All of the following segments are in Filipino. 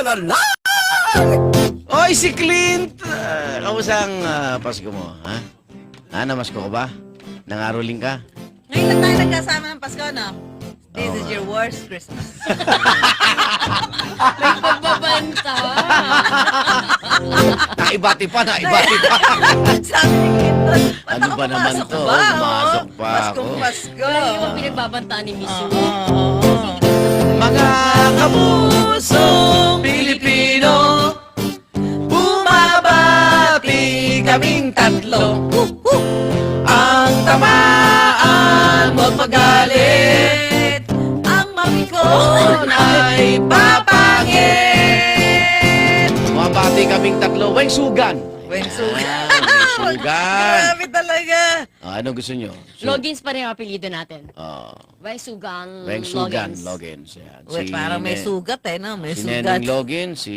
na lang! Oy, si Clint! Kamusta ang Pasko mo, ha? Namasko ka ba? Nangaroling ka? Ngayon lang tayo nagkasama ng Pasko, no? This Oo is nga. your worst Christmas. May pagbabanta. Naibati pa! Sabi ni Clinton, ba't Ano ako ba naman pumasok to? ba, oh? Pumasok pa Paskong ako. Pasko. Wala yung pinagbabantaan ni Miss Sue. Oo. Mga kabusong Pilipino, bumabati kaming tatlo. Ang tamaan mo't magalit, Ang mami ko ay papangit. Bumabati kaming tatlo. Weng sugan. Weng sugan. Weng sugan. Grabe talaga. Ano gusto nyo? Logins pa rin ang apelido natin. Oh, Weng Sugan Weng sugan. Logins. Logins. Yan. Wait, parang may sugat eh, no? May Si sugat. Neneng Logins, si...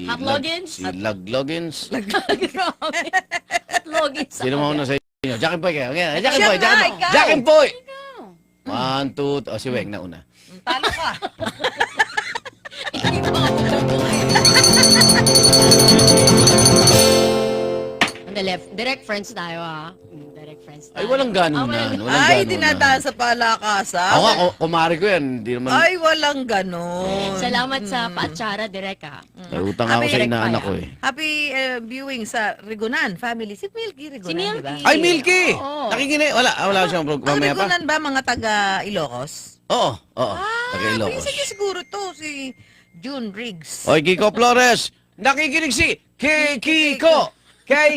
Hot Lag- Logins? Si Lag Logins. Grabe. Logins. Sino mauna sa inyo? Jack and Boy kayo. Jack and Siya Boy, Jack and nga, Boy. ikaw. Jack and Boy! 1, 2, si Weng na una. Talo ka. Hindi ba ako bubuhay? On the left. Direct friends tayo, ha? Direct friends tayo. Ay, walang ganun na. walang- Walang Ay, ganun dinadaan na. sa palakasan. Ako nga, kumari ko yan. Hindi naman... Ay, walang ganon. Salamat sa paatsara, direct, ha? May utang ako sa Happy- inaanak ko eh. Happy viewing sa Rigunan family. Si Milky Rigunan, Si Milky. di ba? Ay, Milky! Oo. Nakikinig. Wala siyang Ang mamaya pa. Rigunan ba mga taga Ilocos? Oo. Taga Ilocos. Pinsan niya siguro to, si June Riggs. Oy, Kiko Flores! Nakikinig si Kiko! Kay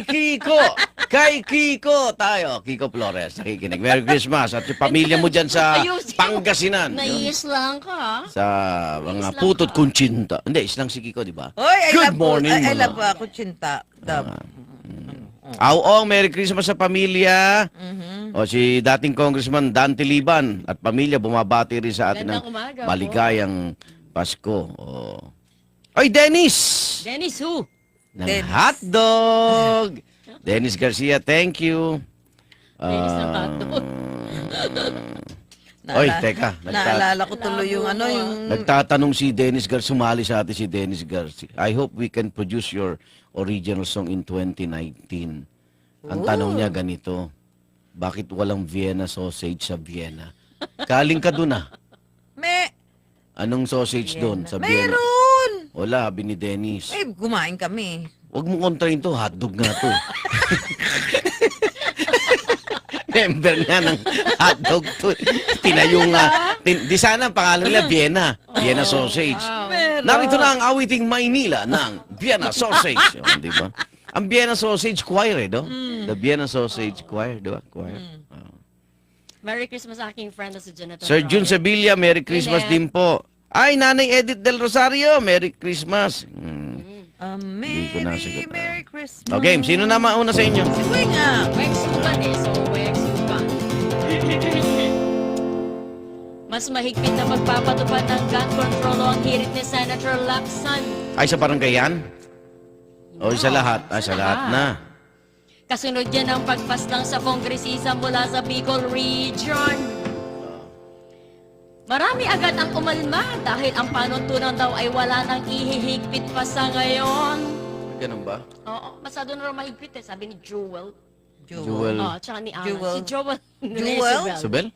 Kiko tayo. Kiko Flores, nakikinig. Merry Christmas. At yung pamilya mo dyan sa Ayusin. Pangasinan. Naiis lang ka, ha? Sa mga Islang putot ka. kunchinta. Hindi, islang si Kiko, di ba? Oy, Good morning, I mga- love Kuchinta. Auong, Merry Christmas sa pamilya. Mhm. O si dating Congressman Dante Liban at pamilya bumabati rin sa atin ng Magandang umaga po. maligayang Pasko. Oy, Dennis! Dennis, who? Ng Dennis. hotdog! Dennis Garcia, thank you. Dennis ng hotdog. Oy, teka. Naalala ko tuloy yung ano, yung... Nagtatanong si Dennis Garcia, sumali sa atin si Dennis Garcia. I hope we can produce your original song in 2019. Ang tanong niya ganito, bakit walang Vienna sausage sa Vienna? Kaling ka dun ah. Anong sausage doon sa Vienna? Meron! Wala, sabi ni Dennis. Eh, kumain kami. Huwag mo kontrahin to, hotdog nga to. Member nga ng hotdog to. Tinayong, di sana ang pangalan nila Vienna. Vienna sausage. Meron. Narito na ang awiting Maynila ng Vienna sausage. Di ba? Ang Vienna sausage choir eh, do? The Vienna sausage choir, di ba? Choir. Merry Christmas sa aking friend na si Jonathan. Sir June Robles. Sevilla, Merry Christmas din po. Ay, Nanay Edith Del Rosario, Merry Christmas. Hindi ko nasigot. Merry Christmas. Okay, sino na mauna sa inyo? Si Weng ah. Weng Sugan eh. So, Weng Sugan. Mas mahigpit na magpapatupad ng gun control ang hirit ni Senator Lacson. Ay, sa barangay yan? O, sa lahat? Ah, sa lahat na. Kasunod yan ang pagpaslang sa kongresisa mula sa Bicol Region. Marami agad ang umalma dahil ang panuntunan daw ay wala nang ihihigpit pa sa ngayon. Ganun ba? Oo, masyado na raw mahigpit eh, sabi ni Jewel. Jewel. Oo, tsaka ni Alan. Jewel. Si Jewel. Jewel? Subel?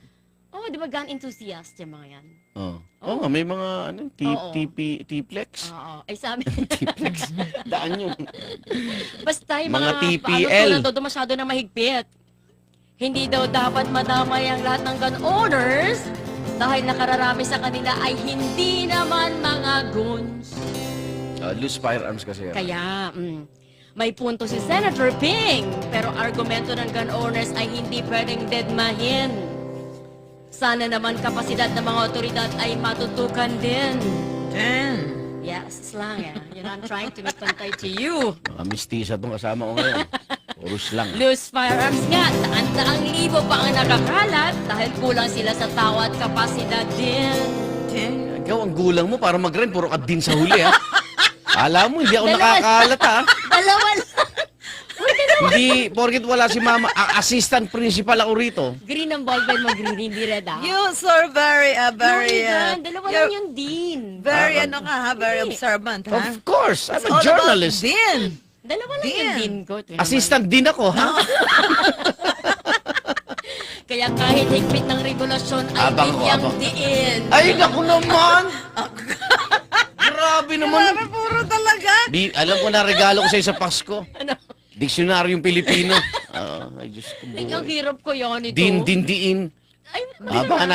Oo, di ba gun enthusiast yung mga yan? Oo. Oo nga, may mga Oo. T-plex. Oo, ay sabi. T-plex. Daan yun. Basta yung Mga mga TPL. panuntunan daw masyado na mahigpit. Hindi daw dapat madamay ang lahat ng gun owners dahil nakararami sa kanila ay hindi naman mga guns. Loose firearms kasi yan. Kaya, may punto si Senator Ping, pero argumento ng gun owners ay hindi pwedeng deadmahin. Sana naman kapasidad ng mga otoridad ay matutukan din. Yes, slang eh. You know, I'm trying to make pantay to you. Mga mistisa itong kasama ko ngayon. Urus lang. Loose firearms nga, daan-daang libo pa ang nakakalat dahil kulang sila sa tao at kapasidad din. Ikaw, ang gulang mo para mag-rent, puro ka din sa huli, ha? Alam mo, hindi ako Dalawa. nakakalat, ha? Dalawa lang. Hindi, porkit wala si mama, ang assistant principal ako rito. Green ang ballpen mo, green, hindi red ah. You, sir, very, Dalawa lang you're- yung dean. Very ano ka ha, very observant ha. Of course, I'm It's a all journalist. about din. Dalawa lang yung din ko. Ito naman. Assistant din ako, ha? Kaya kahit higpit ng regulasyon ay Abang ko, bigyang abang. diin. Ay, naku naman! Grabe naman. Grabe, puro talaga. Alam ko na regalo ko sa'yo sa Pasko. Ano? Diksyonaryo Pilipino. Ay, Diyos ko. Ay, ang hirap ko yan ito. Diin. Ay, Abangan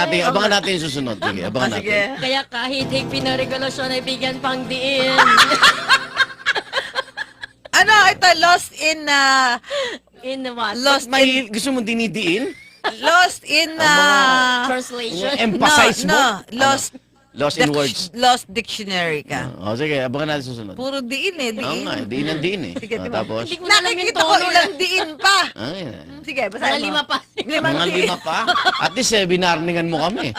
natin yung susunod. Sige, abangan Sige. natin. Kaya kahit higpit ng regulasyon ay bigyan pang diin. Ano, ito, lost in, In what? lost in, May gusto mo dinidiin? lost in, Translation. Emphasize mo? no, lost, Lost in words. lost dictionary ka. O, sige, abangan natin susunod. Puro diin eh, Oo diin. nga, diin ang diin eh. Sige, O, diba? tapos, Hindi ko na alam yung Nakikita ko tono. ilang diin pa. ay, Sige, Mga basahin mo. lima pa. Limang mga diin. lima pa. At least, binarningan mo kami.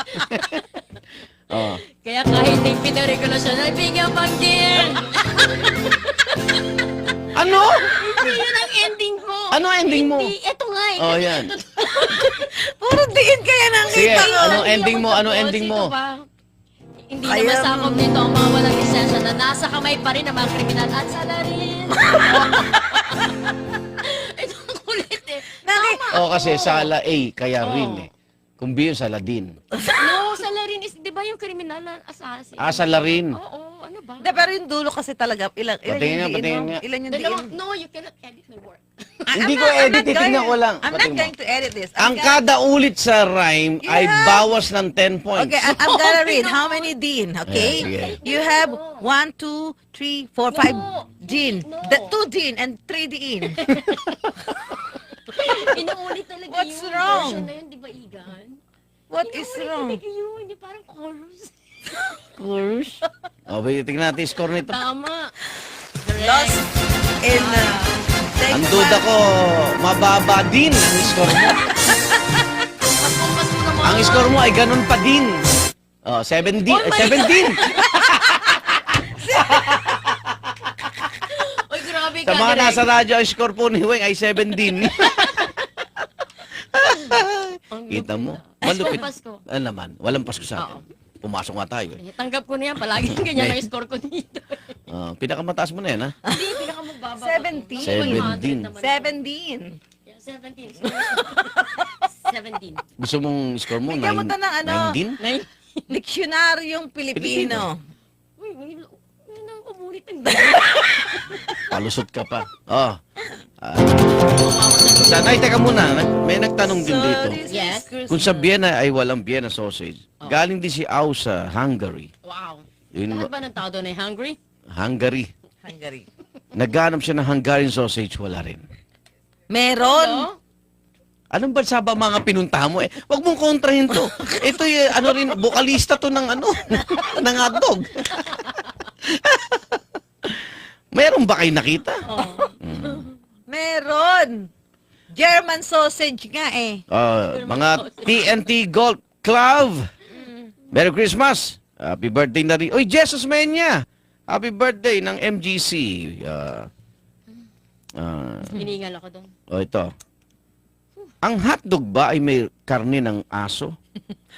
Oh. Kaya kahit higpit ng regulasyon ay bigyan pang diin. Ano? Hindi yun ang ending ko. Ano ending mo? Hindi, eto nga eh. Oh, yan. Puro diin kaya nang Sige, kita ko. anong ending mo? Anong ending mo? Hindi Kaya na masakop nito ang mga walang lisensya na nasa kamay pa rin ng mga kriminal at salarin. Ito ang kulit eh. O, kasi sala A, kaya rin eh. Kung B yung sala din. No, salarin is, di ba yung kriminal na assassin? Sala rin. Oo, ano ba? Hindi, pero yung dulo kasi talaga, ilan Patingin nga, yung diin patingin mo? nga. Ilan yung diin? Dalawang, no, you cannot edit my work. Hindi ko edit, titignan ko lang. I'm not Patingin mo. going to edit this. Ang kada ulit sa rhyme ay Yeah. bawas ng 10 points. Okay, I'm gonna read how many din, okay? Yeah, sige. You have 1, 2, 3, 4, 5 No. din. No. 2 din and 3 din. Inuulit talaga What's yung wrong? version na yun, di ba, Igan? What is Inuulit wrong? talaga yun, hindi parang chorus. Course. Okay, tingnan natin yung score nito. Tama. Lost in Ang duda ko, mababa din ang score mo. Pagkumpas mo naman. Ang score mo ay ganun pa din. Oh, 7 din. 7 din. Oy, grabe ka. Sa mga Direk. nasa radyo, ang score po ni Weng ay 7 din. Ang Kita mo? lupit. Malupit. Pasko. Ano naman? Walang Pasko sa atin. Pumasok nga tayo. Eh, tanggap ko na yan. Palagi ganyan ang score ko dito. Pinakamataas mo na yan, ha? Hindi, pinakamababa. 17. 17. 7 din. 17. 17. Gusto mong score mo? Bigyan mo to ng ano? 19? Nine. Diksyonaryong Pilipino. Uy, may nakakabulit ng Palusot ka pa. Oh. Ay, teka muna. May nagtanong din dito. this Yes. is Christmas. Kung sa Vienna ay walang Vienna sausage, galing din si Au sa Hungary. Wow. Yun, Lahat ba ng tao doon ay hungry? Hungary. Hungary. Naghanap siya ng Hungarian sausage, wala rin. Meron. No? Anong bansa ba mga pinuntahan mo? Wag mong kontrahin to. Ito ano rin, bokalista to ng ano, ng hotdog. Meron ba kayo nakita? Meron. German sausage nga eh. Mga TNT Golf Club. Merry Christmas. Happy birthday na rin. Uy, Jesus Menya. Happy birthday ng MGC. Hiningal ako doon. Ito. Ang hotdog ba ay may karne ng aso?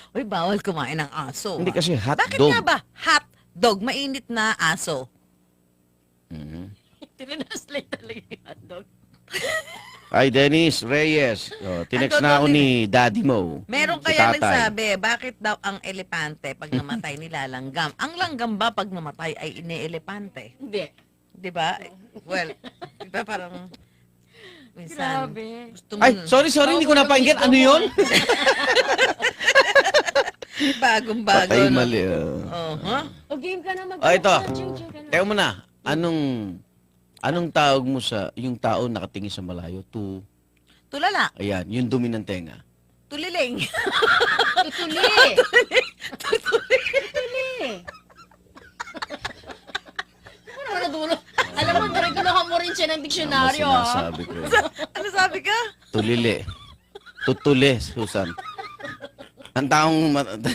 Uy, bawal kumain ng aso. Hindi kasi Bakit hotdog. nga ba hot dog, mainit na aso? Tinranslate talaga yung hotdog. Ay, Dennis Reyes. Tinext Ano, na ako Dennis? ni Daddy Mo. Meron Si kaya tatay. nagsabi, bakit daw ang elepante pag namatay nilalanggam? Ang langgam ba pag namatay ay ine-elepante? Hindi. Di ba? Well, di ba parang minsan Grabe. gusto mo Ay, sorry, hindi ko napainggan. Ano yun? bagong-bago. Patay no? mali. huh? O game ka na mag- Ito. Ching ka na. Teka muna. Anong tawag mo sa yung tao nakatingin sa malayo? Tulala. Ayan, yung dumi ng tenga. Tuliling. Tutuli. Tutuli. Ano na dulo? Alam mo, naregulahan mo rin siya ng diksyonaryo. Ano ah. sinasabi ko? ano sabi ka? Tulili. Tutuli, Susan. Ang taong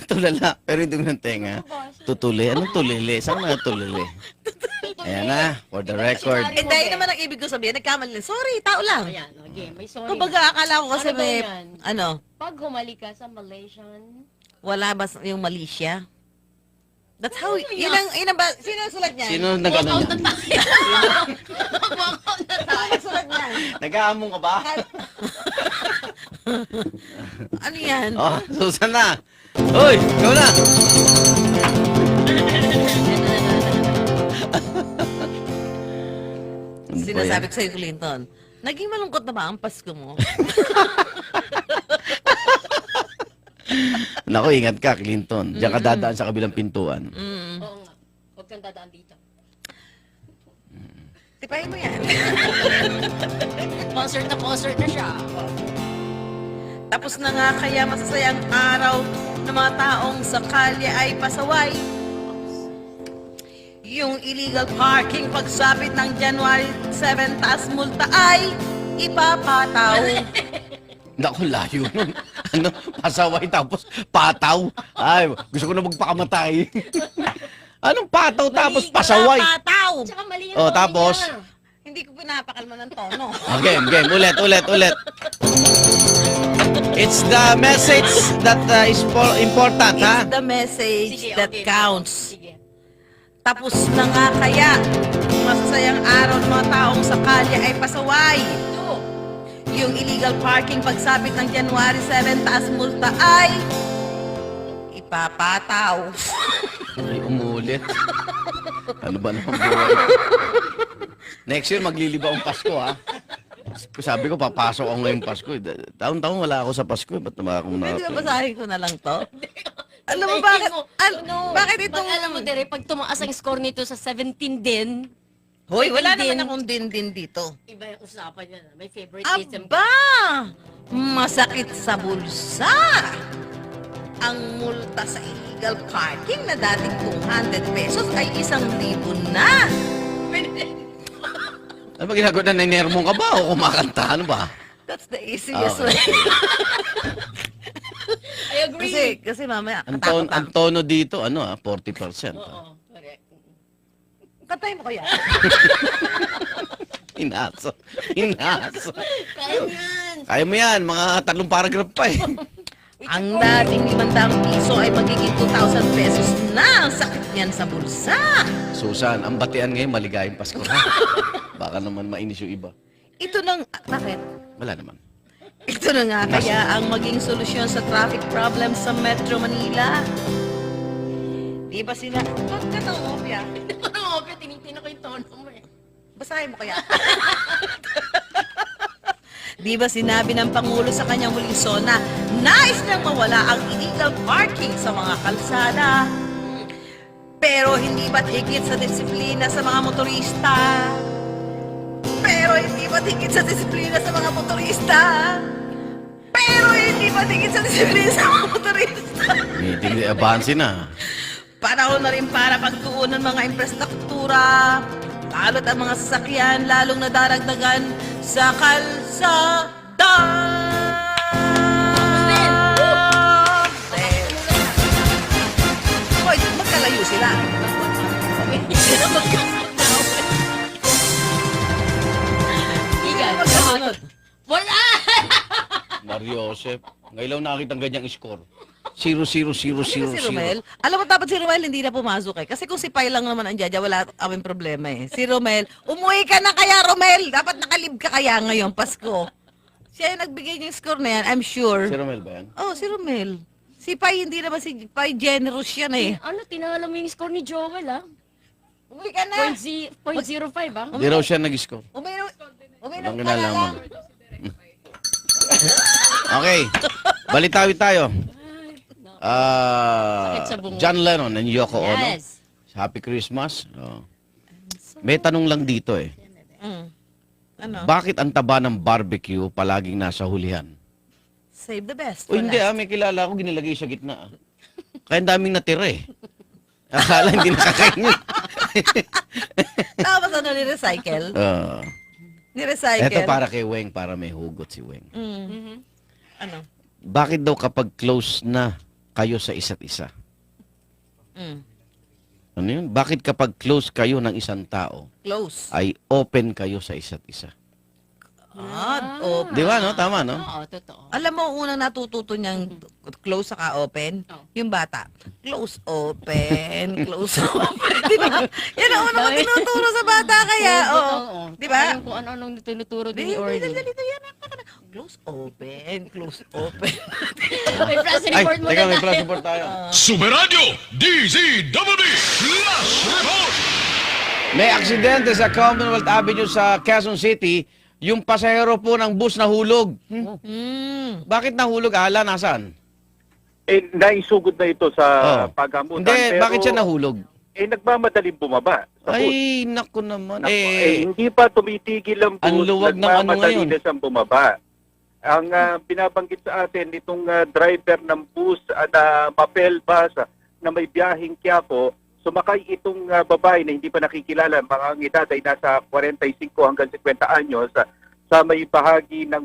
tulala, pero yung dumi ng tenga. Tutuli. Anong tulili? Saan na tulili? Ayan na, for the record. Eh, dahil naman ang ibig ko sabihin, nagkamali lang. Sorry, tao lang. Ayan, okay. May sorry. Kumbaga, akala ko kasi Ano ba may, yan? ano, Pag humali ka sa Malaysian, wala ba yung Malaysia? That's how, yun ang ba, sino ang sulat niyan? Sino nag-ano Walkout niyan? na tayo. Walkout na Sino tayo. ang sulat niyan? Nag-aamong ka ba? Ano yan? Oh, Susan na. Uy, ikaw na. Ano ba Sinasabi yan? ko sa'yo, Clinton, naging malungkot na ba ang Pasko mo? Naku, ingat ka, Clinton. Diyan ka dadaan sa kabilang pintuan. Oo nga. Huwag kang dadaan dito. Tipahin mo yan. Concert na siya. Tapos na nga kaya masasayang araw ng mga taong sa kalye ay pasaway. Yung illegal parking pagsapit ng January 7 taas multa ay ipapataw. Naku, layo nun. Ano, pasaway tapos pataw. Ay, gusto ko na magpakamatay. Anong pataw tapos pasaway? Ipapataw! Tsaka mali yung Oh, tono tapos? niya. Hindi ko pinapakalma ng tono. Game. Ulit. It's the message that is important, ha? It's the message Sige, that okay. counts. Sige. Tapos na nga kaya, masasayang araw ng mga taong sa kalye ay pasaway. Ito. Yung illegal parking pagsapit ng January 7 taas multa ay ipapataw. Ay, umulit. Ano ba naman buhay? Next year, magliliba ang Pasko, ha? Sabi ko, papasok ako ngayong Pasko. Taon-taon wala ako sa Pasko. Ba't naman ako Pwede ba basahin ko na lang to? Alam mo Ay, bakit? no. Bakit itong... Alam mo, Dere, pag tumaas ang score nito sa 17 din, Hoy, wala Din. naman akong din dito. iba yung usapan niya. May favoritism ka. Aba! Masakit sa bulsa! Ang multa sa illegal parking na dating 200 pesos ay 1,000 na. Ano ba ginagawa na? Ninermong ka ba o kumakanta? Ano ba? That's the easiest Okay. way. I agree. Kasi mamaya, Ang tono dito, 40%. Oo, correct. Kantahin mo kaya. Inaso. Kaya yan. Kaya mo yan, mga 3 paragraph pa eh. Ang dating 500 piso ay magiging 2,000 pesos na. Ang sakit niyan sa bulsa. Susan, ang batian ngayon, maligayang Pasko. Ha? Baka naman mainis yung iba. Ito nang... Bakit? Wala naman. Ito na nga kaya ang maging solusyon sa traffic problem sa Metro Manila. Di ba sila... Huwag ka nang opya. Oo, pero tinitin ko yung tono mo eh. Basahin mo kaya. Di ba sinabi ng Pangulo sa kanyang huling sona, nais niyang mawala ang illegal parking sa mga kalsada. Pero hindi ba't higit sa disiplina sa mga motorista? Pero hindi ba't higit sa disiplina sa mga motorista? Pero hindi ba't higit sa disiplina sa mga motorista? Meeting di avance na. Panahon na rin para pagtuunan ng mga infrastruktura, lalo't ang mga sasakyan lalong nadaragdagan sa kalsada. Hoy, magkalayo sila. Igan. Magkasunod. Wala! Mario Joseph. Ngayon lang nakita ang ganyang score. 0-0-0-0-0. Si Romel, alam mo dapat si Romel hindi na pumasok eh. Kasi kung si Pai lang naman ang Jaja, wala kaming problema eh. Si Romel, umuwi ka na kaya Romel! Dapat nakalib ka kaya ngayon, Pasko. Siya yung nagbigay ng score na yan, I'm sure. Si Romel ba yan? Oh, si Romel. Si Pai, hindi naman si Pai generous yan eh. Ano, tinalo mo yung score ni Joel, ah? Umuwi ka na! 0.05, ah? Di raw siya nag-score. Uminom Ang ka na lang. kinalaman. Okay. Balitawi tayo. Sakit sa bungo. John Lennon and Yoko Ono. Yes. Happy Christmas. Oh. May tanong lang dito eh. Mm. Ano? Bakit ang taba ng barbecue palaging nasa hulihan? Save the best. O hindi may kilala ako ginilagay sa gitna. Kaya ang daming natira eh. Akala hindi nakakain yun. Tapos ano, ni-recycle? Ni-recycle? Ito para kay Weng, para may hugot si Weng. Mm. Ano? Bakit daw kapag close na kayo sa isa't isa? Mm. Ano yun? Bakit kapag close kayo ng isang tao, Close. ay open kayo sa isa't isa? Oh. Di ba, no? Tama, no? Oo, totoo. Alam mo, unang natututo niyang close saka open, Oh. yung bata. Close, open, close, open. Di ba? Yan ang unang ko tinuturo sa bata kaya, Oo. Di ba? Kung ano-anong tinuturo Di, din ni Orly. dito yan. Close, open, close, open. May press Ay, report muna teka, may tayo. flash report tayo. Superradio DZWB Flash Report! May aksidente sa Commonwealth Avenue sa Quezon City. Yung pasahero po ng bus nahulog. Bakit nahulog, Alan? Nasaan? Naisugod na ito sa paggamutan. Hindi, pero, bakit siya nahulog? nagmamadaling bumaba sa bus. Ay, naku naman. Hindi pa tumitigil ang bus. ang luwag ng ano nagmamadali ngayon. na siyang bumaba. Ang binabanggit sa atin, itong driver ng bus na Mapel Bus na may biyaheng Quiapo, sumakay itong babae na hindi pa nakikilala, mga ang edad ay nasa 45 hanggang 50 anyos, sa may bahagi ng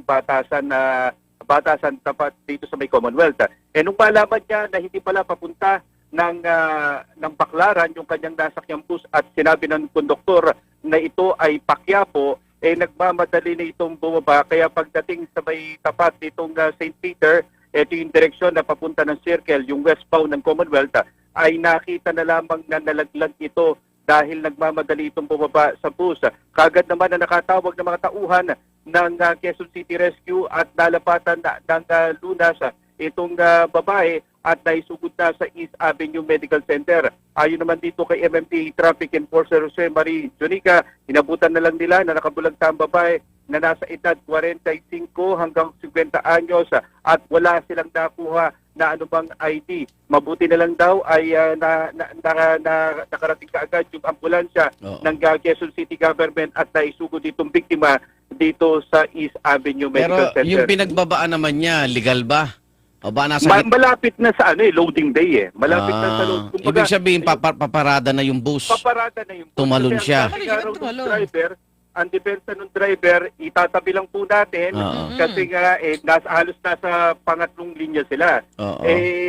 batasan tapat dito sa may Commonwealth. Nung malaman niya na hindi pala papunta ng Baclaran yung kanyang nasakyang bus at sinabi ng konduktor na ito ay Paquiapo, nagmamadali na itong bumaba. Kaya pagdating sa may tapat nitong St. Peter, ito yung direksyon na papunta ng Circle, yung westbound ng Commonwealth, ay nakita na lamang na nalaglag ito dahil nagmamadali itong bumaba sa bus. Kagad naman na nakatawag ng mga tauhan ng Quezon City Rescue at nalapatan ng lunas itong babae at naisugod na sa East Avenue Medical Center. Ayon naman dito kay MMDA Traffic Enforcer Jose Marie Junica, inabutan na lang nila na nakabulagta ang babae na nasa edad 45 hanggang 50 anyos at wala silang nakuha na anumang ID. Mabuti na lang daw ay nakarating kaagad yung ambulansya Oo. ng Quezon City Government at naisugod itong biktima dito sa East Avenue Medical Pero Center. yung pinagbabaan naman niya, legal ba? O ba nasa Malapit na sa loading day Malapit na sa load. Ibig sabihin, paparada na yung bus. paparada na yung bus. Tumalon Kasi siya. Ang sabi nga raw ng Tumalon. driver, ang depensa ng driver, itatabi lang po natin Oo. kasi nga halos nasa pangatlong linya sila. Oo.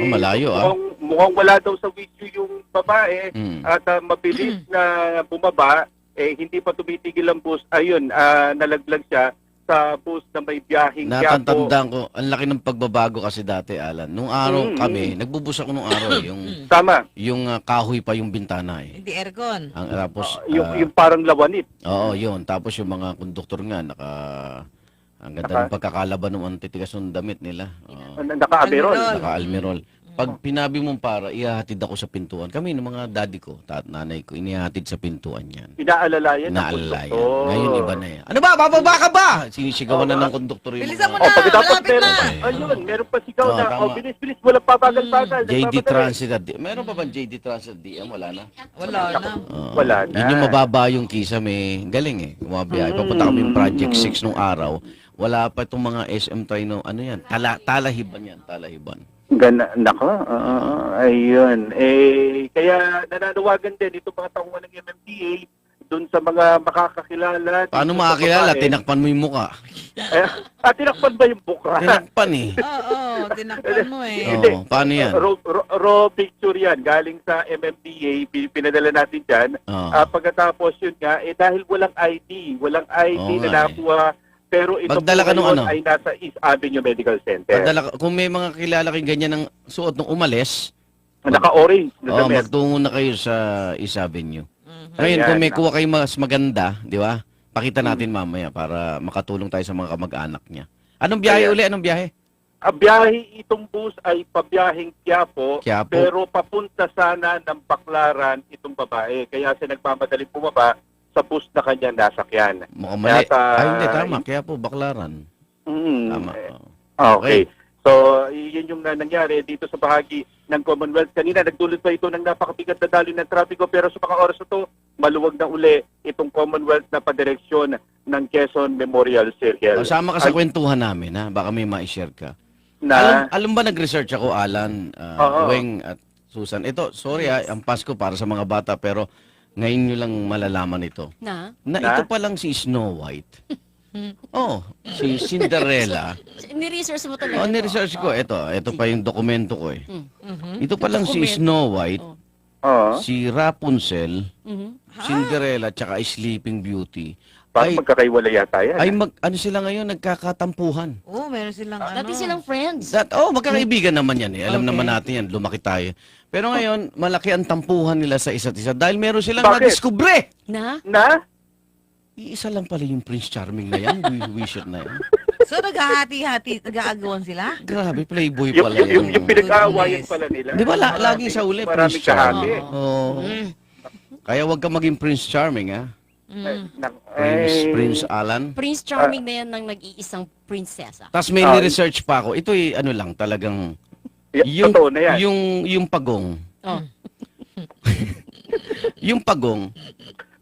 Malayo, mukhang wala daw sa video yung babae Mm. at mabilis na bumaba, hindi pa tumitigil ang bus. Ayun, nalaglag siya sa bus na may biyaheng Quiapo. Natatandaan ko, ang laki ng pagbabago kasi dati, Alan. Nung araw kami, nagbubus ako nung araw, Tama. yung kahoy pa yung bintana eh. Hindi aircon. Tapos, Yung parang lawanit. oo, yun. Tapos yung mga konduktor nga, ang ganda ng pagkakalaban ng antitigas ng damit nila. Oo. Naka-aberol. Almirol. Naka-almirol. Pag pinabi mong para, ihahatid ako sa pintuan. Kami, ng mga daddy ko, nanay ko, inihahatid sa pintuan yan. Inaalalayan ng Naalala yan. konduktor. Ngayon, iba na yan. Ano ba? Bababa ka ba? Sinisigawan na ng konduktor yung Bilisan mo mga- na! Pagkatapos malapit meron na. pa, ayun, meron pa sigaw Oo, na, tama. bilis-bilis, walang pabagal-bagal. JD nagmamadali. Transit at meron pa bang JD Transit DM? Wala na. Wala na. Oo. Wala na. Yun yung mababa yung Kisame. Galing eh. Bumabiyahe. Papunta kami yung Project 6 nung araw. Wala pa itong mga SM Trino. Ano yan? Talahiban yan. Talahiban. Nako, ayun. Kaya nananawagan din itong mga tauhan ng MMDA dun sa mga makakakilala. Paano dito sa makakilala? babae. Tinakpan mo yung muka. Tinakpan ba yung buka? Tinakpan eh. Oo, tinakpan mo eh. Oo. Paano yan? Raw picture yan, galing sa MMDA, pinadala natin dyan. Oo. Pagkatapos yun nga, dahil walang ID Oo na nga nakuha, pero ito Magdala ka nung ngayon ano? ay nasa East Avenue Medical Center. Kung may mga kilala kayong ganyan ng suot nung umalis, Naka-orange na damit. magtungo na kayo sa East Avenue. Mhm. Ngayon, Ayan, kung may kuha kayo mas maganda, di ba? Pakita natin mamaya para makatulong tayo sa mga kamag-anak niya. Anong biyahe Ayan. uli? Anong biyahe? Biyahe itong bus ay pabiyaheng Quiapo, Quiapo. pero papunta sana ng Baclaran itong babae. Kaya siya nagmamadaling bumaba sa bus na kanya nasakyan. Mukhang mali. Kaya Ay, hindi. Tama. Kaya po, Baclaran. Tama. Okay. So, yun yung nangyari dito sa bahagi ng Commonwealth. Kanina, nagdulot pa ito ng napakabigat na daloy ng trapiko, pero sa mga oras na ito, maluwag na uli itong Commonwealth na padireksyon ng Quezon Memorial Circle. Sama ka sa Ay, kwentuhan namin, ha? Baka may ma-share ka. na, Alam ba nag-research ako, Alan, Oo. Weng at Susan? Ito, sorry ang Pasko para sa mga bata, pero ngayon nyo lang malalaman ito. Na? Na ito pa lang si Snow White. Oh, si Cinderella. Ni-research mo talaga. Ni-research ko. Ito pa yung dokumento ko eh. Mhm. Ito pa lang si Dokumento. Snow White, Oo. si Rapunzel, Mhm. Cinderella, tsaka Sleeping Beauty Parang Ay- magkakaiwala yata yan. Ay, ano sila ngayon, nagkakatampuhan. Oo, meron silang Dati silang friends. Magkakaibigan naman yan eh. Alam Okay. naman natin yan, lumaki tayo. Pero ngayon, malaki ang tampuhan nila sa isa't isa dahil meron silang Bakit? nadiskubre. Na? Na? Iisa lang pala yung Prince Charming na yan, wisher na yan. So, naghahati-hati, nag-aagawan sila? Grabe, playboy Yung, pala yung, yan. yung pinag-aawayan pala nila. Di ba laging sa uli, Maraming Prince Charming? kahati. Oo. Kaya wag ka maging Prince Charming, ha? Prince Alan. Prince Charming na yan ng nag-iisang prinsesa. Tapos may ni-research pa ako. Ito ano lang, talagang Totoo na yan. yung pagong. Oh. Yung pagong,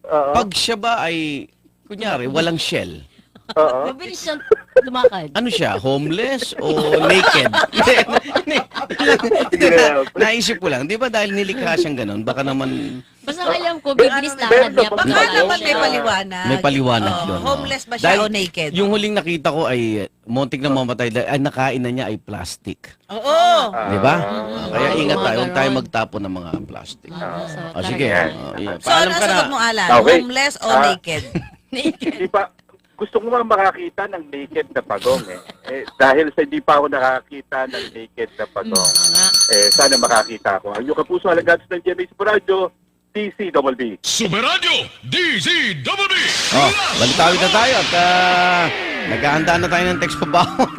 Oo. pag siya ba ay, kunyari, walang shell, Oo. Mabilis siyang lumakad. ano siya, homeless o naked? Naisip ko lang, di ba dahil nilikha siyang ganun, baka naman Basta alam ko, bibilis lakad niya. Baka Baka Pagkalaw naman may siya. paliwanag. may paliwanag Oo, doon. homeless ba siya Dahil o naked? Yung huling nakita ko ay montik na mamatay dahil ay nakain na niya ay plastic. Oo. Di ba? Kaya Ah, ingat mga tayo, huwag tayo ganon. magtapon ng mga plastic. So, O sige, talaga. yeah. So, ano Paalam ka na. sagot mo, Alan? Okay. Homeless o Ah. naked? Di ba, gusto ko nga makakita ng naked na pagong dahil sa hindi pa ako nakakita ng naked na pagong. Sana makakita ako. Ang yung kapuso alagads ng GMA Radio, TCWB. Super Radio DZWB. Oh, balitawid na tayo at naghahanda na tayo ng text pabawon.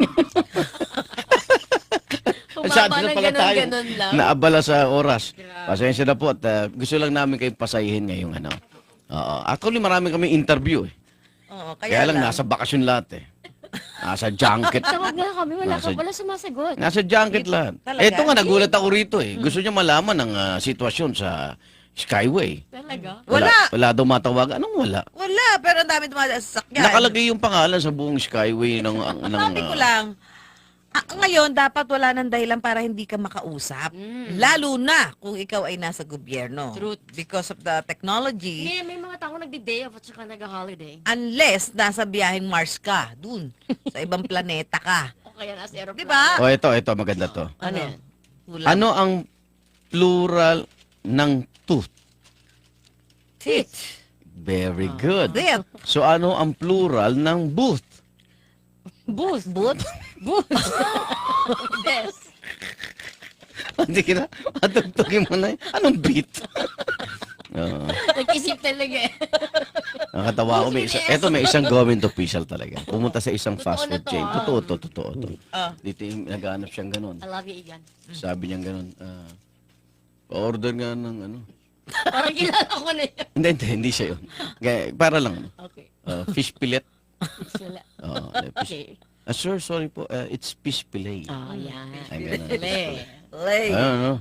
Humaba ng ganun-ganun lang. Naabala sa oras. Pasensya na po at gusto lang namin kayong pasayihin ngayong ano. Oo. Actually, marami kami interview eh. Oo, Kaya lang, nasa bakasyon lahat eh. Nasa junket. Tawag nga kami, Nasa- wala sumasagot. Nasa junket lahat. Talaga? Eto nga, nagulat ako rito eh. Gusto niya malaman ang sitwasyon sa Skyway. Talaga? Wala. Wala daw matawag. Anong wala? Wala, pero ang dami dumadaan sa sasakyan. Nakalagay yung pangalan sa buong Skyway ng Sabi ko lang, ngayon, dapat wala ng dahilan para hindi ka makausap. Lalo na kung ikaw ay nasa gobyerno. Truth. Because of the technology, May mga tao nagdi-day off at saka nag-holiday. unless nasa biyaheng Mars ka, dun, sa ibang planeta ka. O kaya nasa aeroplane. Di ba? Oh, ito, maganda to. Ano yan? Kulang. Ano ang plural ng tooth? Tit. Very good. Dit. So ano ang plural ng booth? Booth. Boot. Booth. Yes. Hindi ka na, matugtugin mo na yun. Anong beat? Oo. Nag-isip talaga eh. Nakatawa ako. May isang government official talaga. Pumunta sa isang Totoo fast na food to, chain. ah. Totoo to. Ah. Dito yung naghahanap siyang ganun. I love you, Igan. Sabi niya ganun, pa-order nga ng ano. Parang kilala ko na yun. Hindi siya yun. Para lang, Okay. fish fillet. Sila. Fish. Okay. Sir, sorry po, it's fish fillet. Oh, yan. Ay, ganun. Lay. Ano?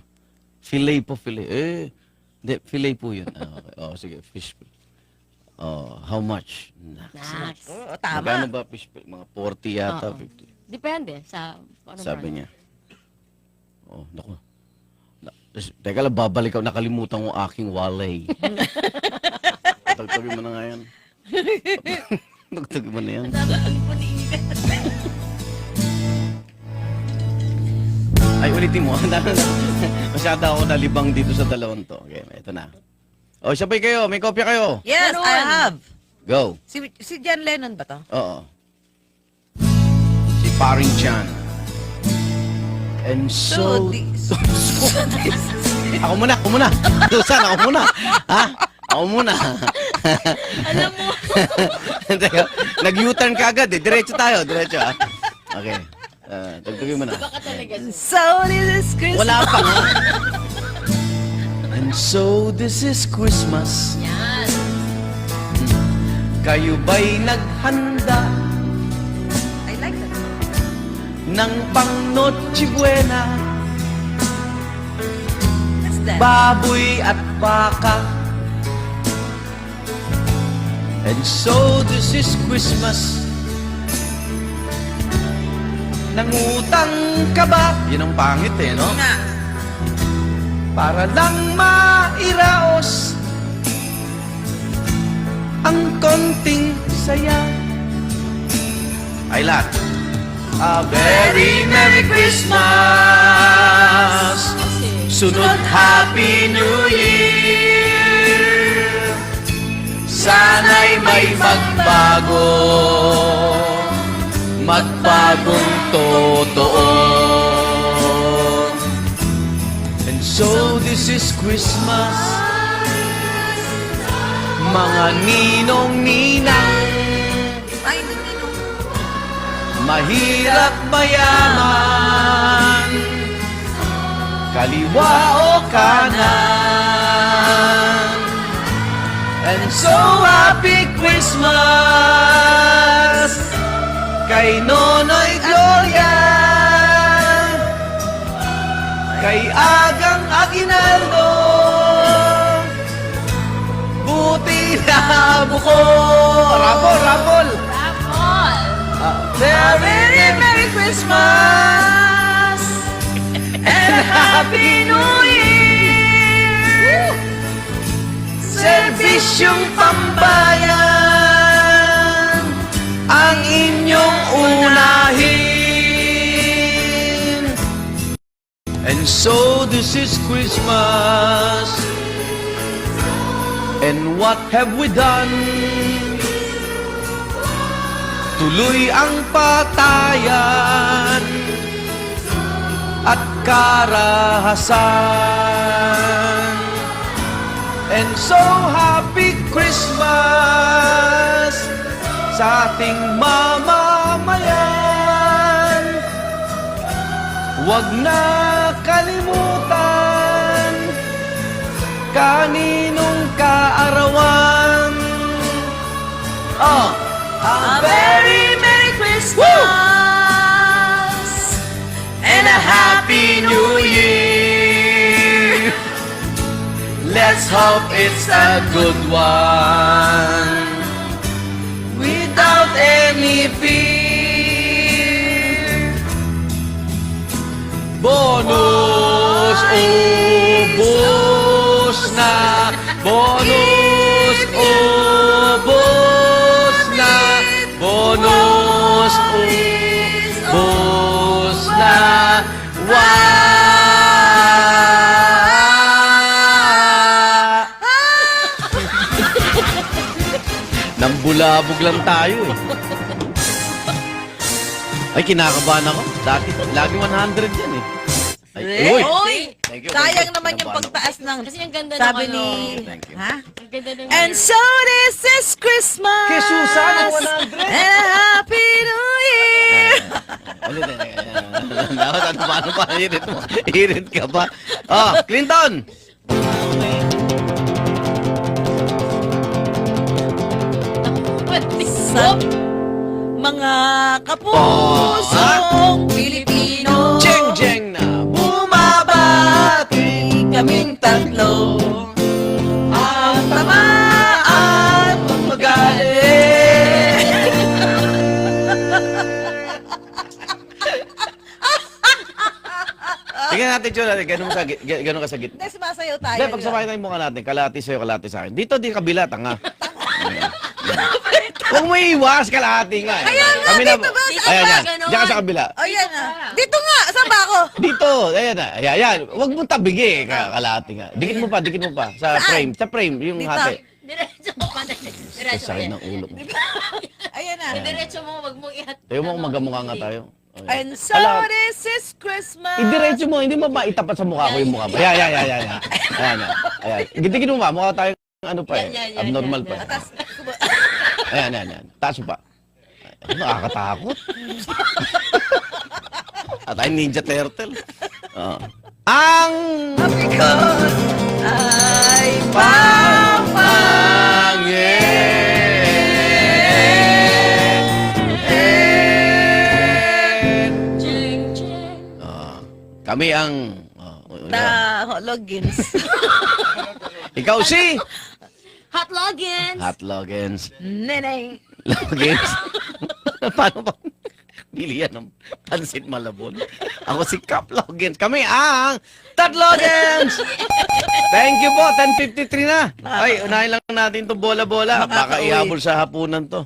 Fillet po, fillet. Hindi, fillet po yun. Okay. Sige, fish fillet. How much? Nice. Oo, Magkano tama. ba fish fillet? Mga 40 yata, Oo. 50. Depende sa ano Sabi brand. niya. Naku. Teka lang, babalik ako. Nakalimutan ko aking walay. Tagtagin mo na nga yan. Tagtagin mo na yan. Ay, ulitin mo. Masyado ako nalibang dito sa dalawang to. Okay, ito na. Sabay kayo. May kopya kayo. Yes, Meron. I have. Go. Si John Lennon ba to? Oo. Si Paring Chan. And so... Ako muna. Susan, ako muna. Ha? Ako muna. Alam mo, Teka, nag-U-turn ka agad eh. Diretso tayo, ha? Okay. Tagtugin mo na. baka talaga. So this is Christmas. Wala pa nga. And so this is Christmas. Yan. Kayo ba'y naghanda I like that. ng pang Noche Buena? What's that? Baboy at baka. And so this is Christmas. Nangutang ka ba? Yun ang pangit eh, no? Nga. Para lang mairaos ang konting saya. Ay lahat. A very Merry Christmas. Sunod Happy New Year. Sana'y ay may magbago, magbagong totoo. And so this is Christmas, mga ninong-ninang, Ay, ninong. mahirap mayaman, kaliwa o kanan. And so happy Christmas kay Nonoy Gloria, kay Agang Aguinaldo, buti na buko. Rapol, rapol. Very Merry Christmas and Happy New Year! Serbisyong pambayan ang inyong unahin. And so this is Christmas, and what have we done? Tuloy ang patayan at karahasan. And so happy Christmas sa ating mamamayan. Huwag na kalimutan kaninong kaarawan. A very Merry Christmas and a Happy New Year! Let's hope it's a good one without any fear. Bonus ubos na, bonus ubos na, bonus ubos na. Nambulabog lang tayo eh. Ay, kinakabahan ako. Dati, lagi 100 yan eh. Ay, uy! Oy! Thank you, Sayang thank you. naman yung Kinabahan pagtaas ng Kasi ang ganda sabi ng ni... Thank you. Ha? Ang ganda ng And so this is Christmas! Kay Susan, ang 100. And a Happy New Year! Ulit eh. Paano pa? Hirit mo. Hirit ka pa. Oh, Clinton! Sa mga kapusong Pilipino, Jeng-jeng na bumabati kaming tatlo. ang tamaan magaling. Tingnan natin, Chula. Ganun ka sa gitna. Hindi, sumasayaw tayo. Hindi, pagsabay tayo yung mukha natin. Kalahati sa'yo, kalahati sa akin. Dito, di kabila, tanga. Huwag mo iwas, kalahati nga. Ayan nga, dito ba? Ayan, yan. Ganon. Diyan ka sa kabila. O yan na. Dito nga, saan ba ako? Dito, ayan na. Ayan, ayan. Huwag mo tabigi, kalahati nga. Dikit mo pa, dikit mo pa. Sa Saan? frame, sa frame, yung Dito. hati. Diretso mo pa. Diretso Sakit mo. ng ulo mo. Ayan na. Diretso mo, wag mong ihat. Tayo mo, magamukha nga tayo. And so Kala- this is Christmas. Idiretso mo, hindi mo ba itapat sa mukha ko yung mukha mo? Ayan, ayan, ayan, ayan. Ayan, ayan. Gitigin mo ba? Mukha tayo ano pa eh. Yan, yan, Abnormal yan, pa. yan. Atas. Ayan, ayan, ayan. Taas mo pa. Ay, nakakatakot. At ay Ninja Turtle. Oo. Ang Because ay pangin. Ching, ching. Kami ang... na logins. Ikaw si... Hot logins. Hot Logins. Neneng. Logins. Paano ba? Bili yan ng pansit malabon. Ako si Cap Logins. Kami ang Tat Logins! Thank you po. 10:53 na. Ay, unahin lang natin itong bola-bola. Baka Makakauwi. ihabol sa hapunan to.